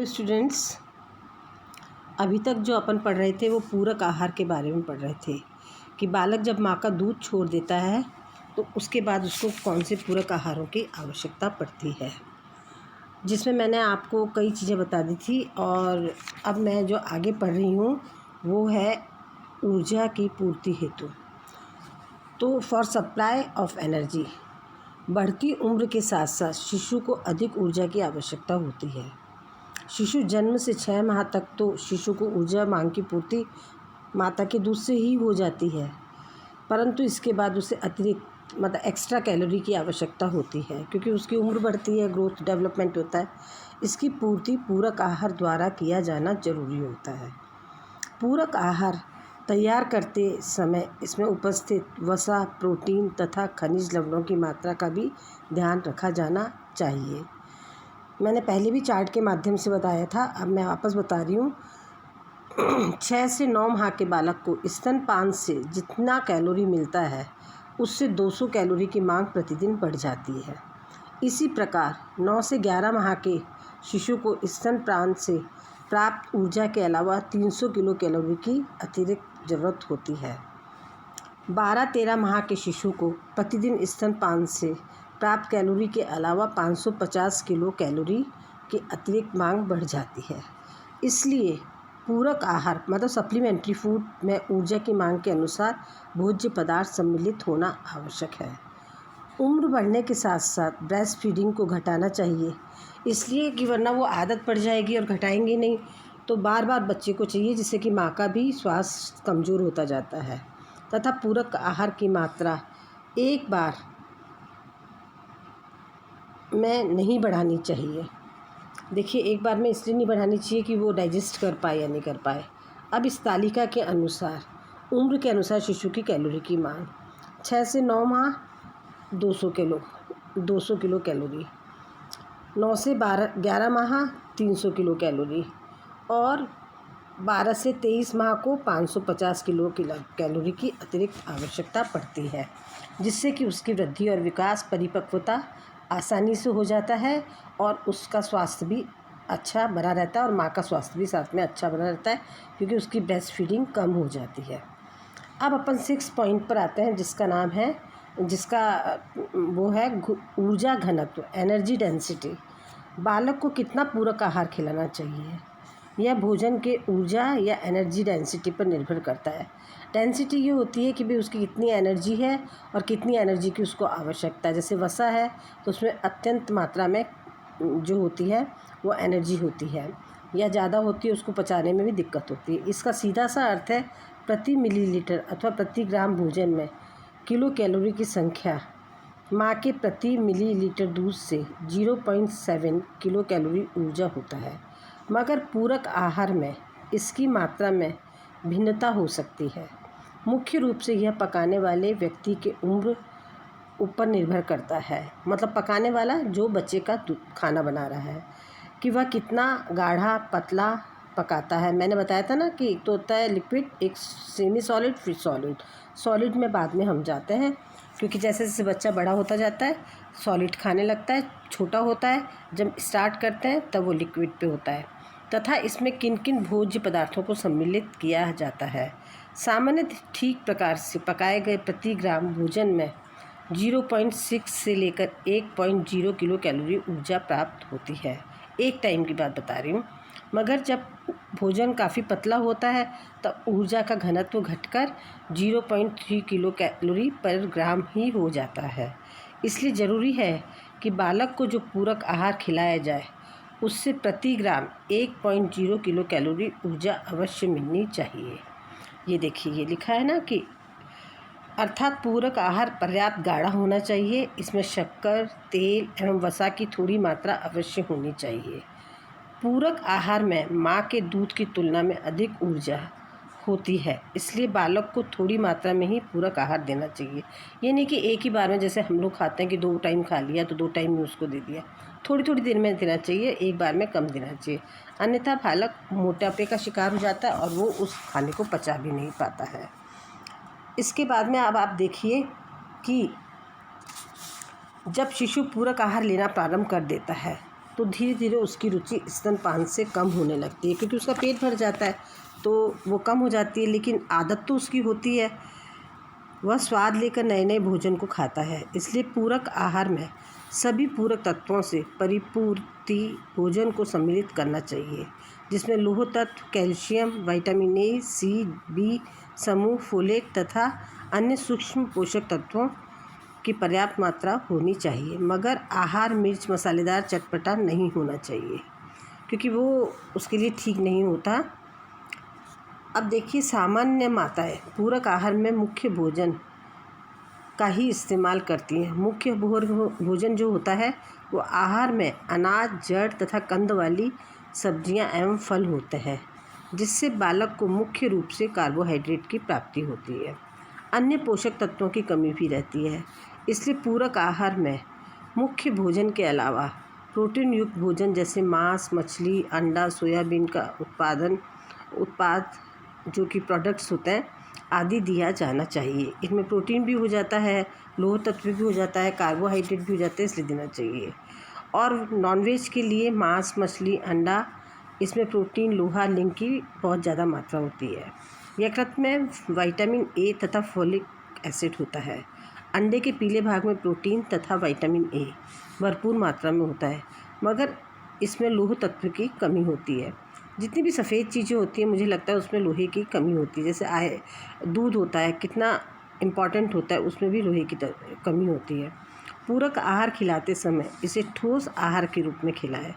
Hello students, अभी तक जो अपन पढ़ रहे थे वो पूरक आहार के बारे में पढ़ रहे थे कि बालक जब माँ का दूध छोड़ देता है तो उसके बाद उसको कौन से पूरक आहारों की आवश्यकता पड़ती है, जिसमें मैंने आपको कई चीज़ें बता दी थी। और अब मैं जो आगे पढ़ रही हूँ वो है ऊर्जा की पूर्ति हेतु। तो फॉर सप्लाई ऑफ एनर्जी, बढ़ती उम्र के साथ साथ शिशु को अधिक ऊर्जा की आवश्यकता होती है। शिशु जन्म से 6 माह तक तो शिशु को ऊर्जा मांग की पूर्ति माता के दूध से ही हो जाती है, परंतु इसके बाद उसे अतिरिक्त एक्स्ट्रा कैलोरी की आवश्यकता होती है, क्योंकि उसकी उम्र बढ़ती है, ग्रोथ डेवलपमेंट होता है। इसकी पूर्ति पूरक आहार द्वारा किया जाना जरूरी होता है। पूरक आहार तैयार करते समय इसमें उपस्थित वसा, प्रोटीन तथा खनिज लवणों की मात्रा का भी ध्यान रखा जाना चाहिए। मैंने पहले भी चार्ट के माध्यम से बताया था, अब मैं वापस बता रही हूँ। 6 से 9 माह के बालक को स्तनपान से जितना कैलोरी मिलता है उससे 200 कैलोरी की मांग प्रतिदिन बढ़ जाती है। इसी प्रकार 9 से 11 माह के शिशु को स्तनपान से प्राप्त ऊर्जा के अलावा 300 किलो कैलोरी की अतिरिक्त ज़रूरत होती है। 12-13 माह के शिशु को प्रतिदिन स्तनपान से प्राप्त कैलोरी के अलावा 550 किलो कैलोरी की अतिरिक्त मांग बढ़ जाती है। इसलिए पूरक आहार सप्लीमेंट्री फूड में ऊर्जा की मांग के अनुसार भोज्य पदार्थ सम्मिलित होना आवश्यक है। उम्र बढ़ने के साथ साथ ब्रेस्ट फीडिंग को घटाना चाहिए, इसलिए कि वरना वो आदत पड़ जाएगी और घटाएंगे नहीं तो बार बार बच्चे को चाहिए, जिससे कि माँ का भी स्वास्थ्य कमज़ोर होता जाता है। तथा पूरक आहार की मात्रा एक बार में नहीं बढ़ानी चाहिए। देखिए, एक बार में इसलिए नहीं बढ़ानी चाहिए कि वो डाइजेस्ट कर पाए या नहीं कर पाए। अब इस तालिका के अनुसार उम्र के अनुसार शिशु की कैलोरी की मांग: 6 से 9 माह 200 किलो कैलोरी, 9 से 11 माह 300 किलो कैलोरी और 12 से 23 माह को 550 किलो कैलोरी की अतिरिक्त आवश्यकता पड़ती है, जिससे कि उसकी वृद्धि और विकास, परिपक्वता आसानी से हो जाता है और उसका स्वास्थ्य भी अच्छा बना रहता है और माँ का स्वास्थ्य भी साथ में अच्छा बना रहता है, क्योंकि उसकी ब्रेस्ट फीडिंग कम हो जाती है। अब अपन 6 पॉइंट पर आते हैं, जिसका वो है ऊर्जा घनत्व, एनर्जी डेंसिटी। बालक को कितना पूरक आहार खिलाना चाहिए, यह भोजन के ऊर्जा या एनर्जी डेंसिटी पर निर्भर करता है। डेंसिटी ये होती है कि भाई उसकी कितनी एनर्जी है और कितनी एनर्जी की उसको आवश्यकता है। जैसे वसा है तो उसमें अत्यंत मात्रा में जो होती है वो एनर्जी होती है, या ज़्यादा होती है उसको पचाने में भी दिक्कत होती है। इसका सीधा सा अर्थ है प्रति मिलीलीटर अथवा प्रति ग्राम भोजन में किलो कैलोरी की संख्या माँ के प्रति मिलीलीटर दूध से 0.7 किलो कैलोरी ऊर्जा होता है। मगर पूरक आहार में इसकी मात्रा में भिन्नता हो सकती है। मुख्य रूप से यह पकाने वाले व्यक्ति के उम्र ऊपर निर्भर करता है, पकाने वाला जो बच्चे का खाना बना रहा है कि वह कितना गाढ़ा पतला पकाता है। मैंने बताया था ना कि एक तो होता है लिक्विड, एक सेमी सॉलिड, फिर सॉलिड में बाद में हम जाते हैं, क्योंकि जैसे जैसे बच्चा बड़ा होता जाता है सॉलिड खाने लगता है, छोटा होता है जब स्टार्ट करते हैं तब वो लिक्विड पे होता है। तथा इसमें किन किन भोज्य पदार्थों को सम्मिलित किया जाता है। सामान्य ठीक प्रकार से पकाए गए प्रति ग्राम भोजन में 0.6 से लेकर 1.0 किलो कैलोरी ऊर्जा प्राप्त होती है। एक टाइम की बात बता रही हूँ। मगर जब भोजन काफ़ी पतला होता है तब ऊर्जा का घनत्व घटकर 0.3 किलो कैलोरी पर ग्राम ही हो जाता है। इसलिए ज़रूरी है कि बालक को जो पूरक आहार खिलाया जाए उससे प्रति ग्राम 1.0 किलो कैलोरी ऊर्जा अवश्य मिलनी चाहिए। ये देखिए, ये लिखा है ना कि अर्थात पूरक आहार पर्याप्त गाढ़ा होना चाहिए। इसमें शक्कर, तेल एवं वसा की थोड़ी मात्रा अवश्य होनी चाहिए। पूरक आहार में माँ के दूध की तुलना में अधिक ऊर्जा होती है, इसलिए बालक को थोड़ी मात्रा में ही पूरक आहार देना चाहिए। ये नहीं कि एक ही बार में, जैसे हम लोग खाते हैं कि 2 टाइम खा लिया तो 2 टाइम में उसको दे दिया। थोड़ी थोड़ी देर में देना चाहिए, एक बार में कम देना चाहिए, अन्यथा बालक मोटापे का शिकार हो जाता है और वो उस खाने को पचा भी नहीं पाता है। इसके बाद में अब आप देखिए कि जब शिशु पूरक आहार लेना प्रारंभ कर देता है तो धीरे धीरे उसकी रुचि स्तनपान से कम होने लगती है, क्योंकि उसका पेट भर जाता है तो वो कम हो जाती है, लेकिन आदत तो उसकी होती है, वह स्वाद लेकर नए नए भोजन को खाता है। इसलिए पूरक आहार में सभी पूरक तत्वों से परिपूर्ति भोजन को सम्मिलित करना चाहिए, जिसमें लौह तत्व, calcium, vitamin A, C, B समूह, फोलेट तथा अन्य सूक्ष्म पोषक तत्वों की पर्याप्त मात्रा होनी चाहिए। मगर आहार मिर्च मसालेदार चटपटा नहीं होना चाहिए, क्योंकि वो उसके लिए ठीक नहीं होता। अब देखिए, सामान्य माताएं पूरक आहार में मुख्य भोजन का ही इस्तेमाल करती हैं। मुख्य भोजन जो होता है वो आहार में अनाज, जड़ तथा कंद वाली सब्जियां एवं फल होते हैं, जिससे बालक को मुख्य रूप से कार्बोहाइड्रेट की प्राप्ति होती है। अन्य पोषक तत्वों की कमी भी रहती है। इसलिए पूरक आहार में मुख्य भोजन के अलावा प्रोटीन युक्त भोजन जैसे मांस, मछली, अंडा, सोयाबीन का उत्पाद जो कि प्रोडक्ट्स होते हैं आदि दिया जाना चाहिए। इसमें प्रोटीन भी हो जाता है, लौह तत्व भी हो जाता है, कार्बोहाइड्रेट भी हो जाते हैं, इसलिए देना चाहिए। और नॉनवेज के लिए मांस, मछली, अंडा, इसमें प्रोटीन, लोहा, लिंक की बहुत ज़्यादा मात्रा होती है। यकृत में विटामिन ए तथा फोलिक एसिड होता है। अंडे के पीले भाग में प्रोटीन तथा विटामिन ए भरपूर मात्रा में होता है, मगर इसमें लौह तत्व की कमी होती है। जितनी भी सफ़ेद चीज़ें होती हैं, मुझे लगता है उसमें लोहे की कमी होती है। जैसे दूध होता है, कितना इम्पॉर्टेंट होता है, उसमें भी लोहे की कमी होती है। पूरक आहार खिलाते समय इसे ठोस आहार के रूप में खिलाएं।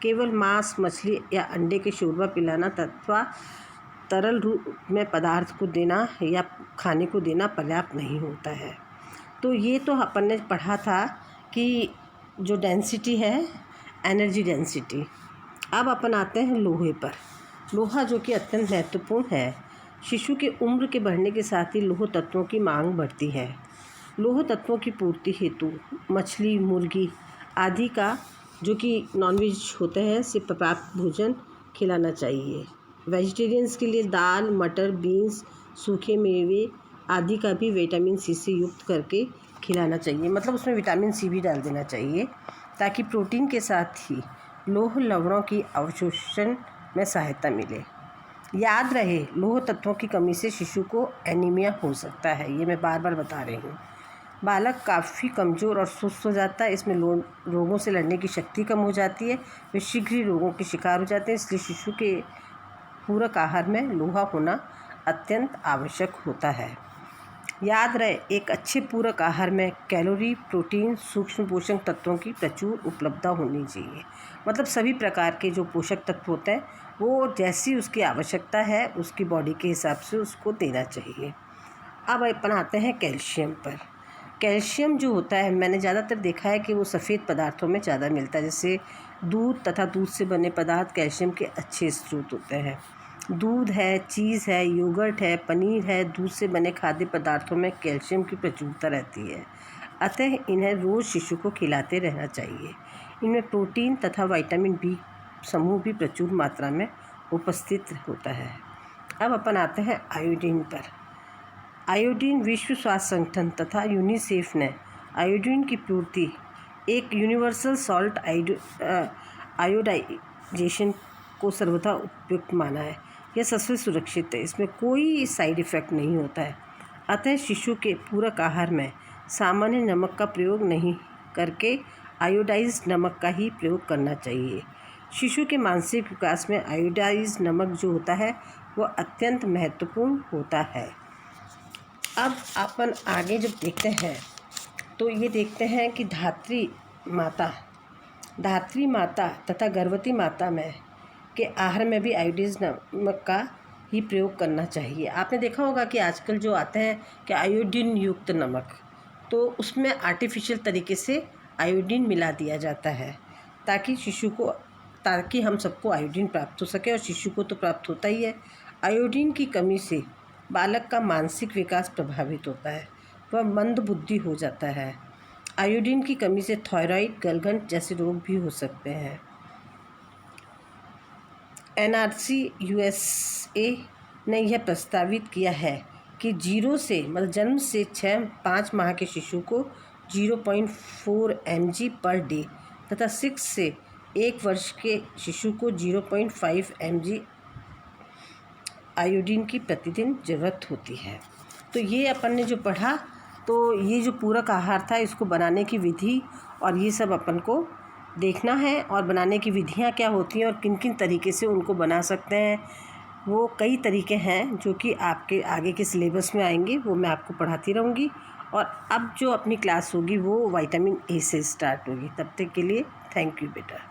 केवल मांस, मछली या अंडे के शोरबा पिलाना अथवा तरल रूप में पदार्थ को देना या खाने को देना पर्याप्त नहीं होता है। तो ये तो अपन ने पढ़ा था कि जो डेंसिटी है, एनर्जी डेंसिटी। अब अपन आते हैं लोहे पर। लोहा जो कि अत्यंत महत्वपूर्ण है। शिशु के उम्र के बढ़ने के साथ ही लौह तत्वों की मांग बढ़ती है। लौह तत्वों की पूर्ति हेतु मछली, मुर्गी आदि का जो कि नॉनवेज होते हैं से प्राप्त भोजन खिलाना चाहिए। वेजिटेरियंस के लिए दाल, मटर, बीन्स, सूखे मेवे आदि का भी विटामिन सी से युक्त करके खिलाना चाहिए। मतलब उसमें विटामिन सी भी डाल देना चाहिए, ताकि प्रोटीन के साथ ही लौह लवणों की अवशोषण में सहायता मिले। याद रहे, लौह तत्वों की कमी से शिशु को एनीमिया हो सकता है। ये मैं बार बार बता रही हूँ। बालक काफ़ी कमज़ोर और सुस्त हो जाता है। इसमें रोगों से लड़ने की शक्ति कम हो जाती है। वे शीघ्र ही रोगों के शिकार हो जाते हैं। इसलिए शिशु के पूरक आहार में लोहा होना अत्यंत आवश्यक होता है। याद रहे, एक अच्छे पूरक आहार में कैलोरी, प्रोटीन, सूक्ष्म पोषक तत्वों की प्रचुर उपलब्धता होनी चाहिए। मतलब सभी प्रकार के जो पोषक तत्व होते हैं वो जैसी उसकी आवश्यकता है उसकी बॉडी के हिसाब से उसको देना चाहिए। अब अपन आते हैं कैल्शियम पर। कैल्शियम जो होता है, मैंने ज़्यादातर देखा है कि वो सफ़ेद पदार्थों में ज़्यादा मिलता है। जैसे दूध तथा दूध से बने पदार्थ कैल्शियम के अच्छे स्रोत होते हैं। दूध है, चीज़ है, योगर्ट है, पनीर है, दूध से बने खाद्य पदार्थों में कैल्शियम की प्रचुरता रहती है। अतः इन्हें रोज़ शिशु को खिलाते रहना चाहिए। इनमें प्रोटीन तथा विटामिन बी समूह भी प्रचुर मात्रा में उपस्थित होता है। अब अपन आते हैं आयोडीन पर। आयोडीन विश्व स्वास्थ्य संगठन तथा यूनिसेफ ने आयोडीन की पूर्ति एक यूनिवर्सल सॉल्ट आयोडाइजेशन को सर्वथा उपयुक्त माना है। यह सबसे सुरक्षित है, इसमें कोई साइड इफ़ेक्ट नहीं होता है। अतः शिशु के पूरक आहार में सामान्य नमक का प्रयोग नहीं करके आयोडाइज्ड नमक का ही प्रयोग करना चाहिए। शिशु के मानसिक विकास में आयोडाइज्ड नमक जो होता है वह अत्यंत महत्वपूर्ण होता है। अब अपन आगे जब देखते हैं तो ये देखते हैं कि धात्री माता तथा गर्भवती माता में के आहार में भी आयोडाइज्ड नमक का ही प्रयोग करना चाहिए। आपने देखा होगा कि आजकल जो आते हैं कि आयोडीन युक्त नमक, तो उसमें आर्टिफिशियल तरीके से आयोडीन मिला दिया जाता है ताकि हम सबको आयोडीन प्राप्त हो सके, और शिशु को तो प्राप्त होता ही है। आयोडीन की कमी से बालक का मानसिक विकास प्रभावित होता है, वह मंद बुद्धि हो जाता है। आयोडीन की कमी से थायराइड, गलघंट जैसे रोग भी हो सकते हैं। NRC USA ने यह प्रस्तावित किया है कि 0 से मतलब जन्म से 5 माह के शिशु को 0.4 mg पर डे तथा 6 से 1 वर्ष के शिशु को 0.5 mg आयोडीन की प्रतिदिन ज़रूरत होती है। तो ये अपन ने जो पढ़ा, तो ये जो पूरक आहार था इसको बनाने की विधि और ये सब अपन को देखना है, और बनाने की विधियाँ क्या होती हैं और किन किन तरीके से उनको बना सकते हैं। वो कई तरीके हैं जो कि आपके आगे के सिलेबस में आएंगे, वो मैं आपको पढ़ाती रहूँगी। और अब जो अपनी क्लास होगी वो विटामिन ए से स्टार्ट होगी। तब तक के लिए थैंक यू बेटा।